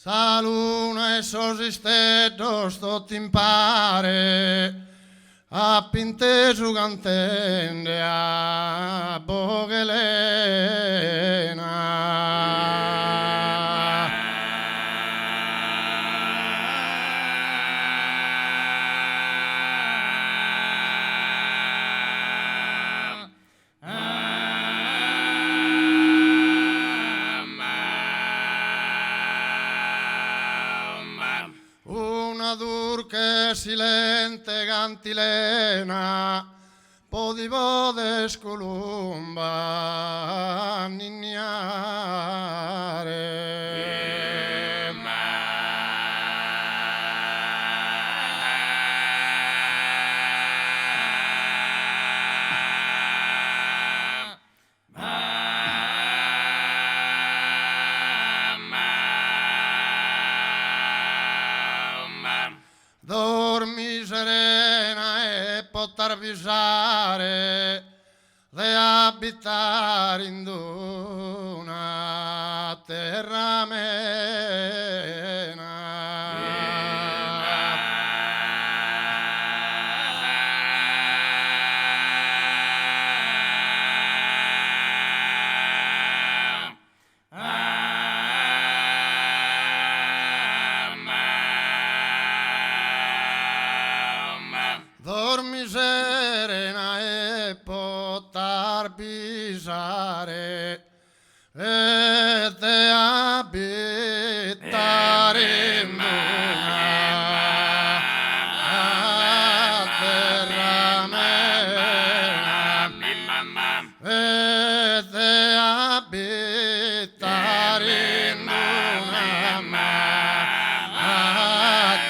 Sa luna e sosistetos tot impare a pintesu cantende a Bogelena. Una durche silente cantilena podivo descolumba nignare. Dormi serena e poter visare de abitare in una terra amena. Dormi serena e poter pisare e te abitare in una terra amena e te abitare in una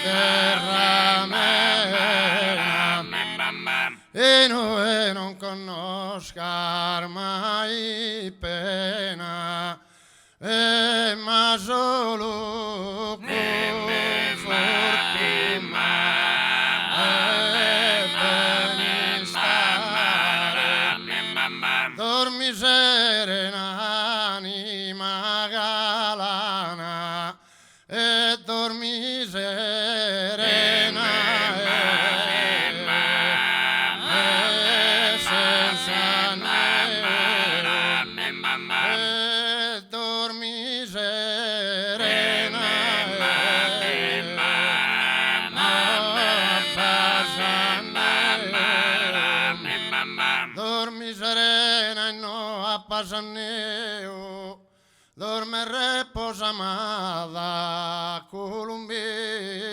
terra amena. E noi non conoscar mai pena, ma solo con fortuna e benestare. Dormi serena, anima galana, e dormi serena. Dormi serena dormi serena e no appasanneo, dorme e reposa amada Columbina.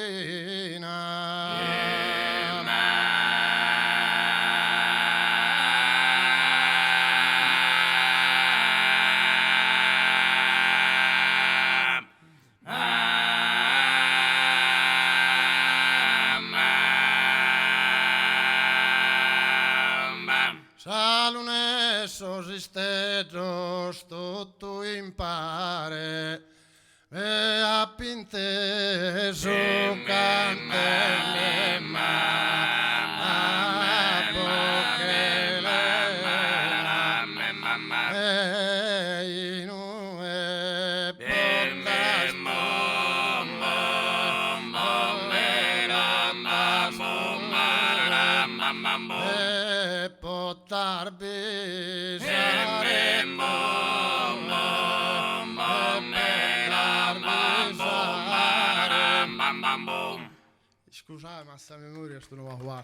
Sa luna e sosistetos tutto impare e a pinteso cantelle a Bogelena e in ue potas e potar besare Scusate, ma sta memoria sto non va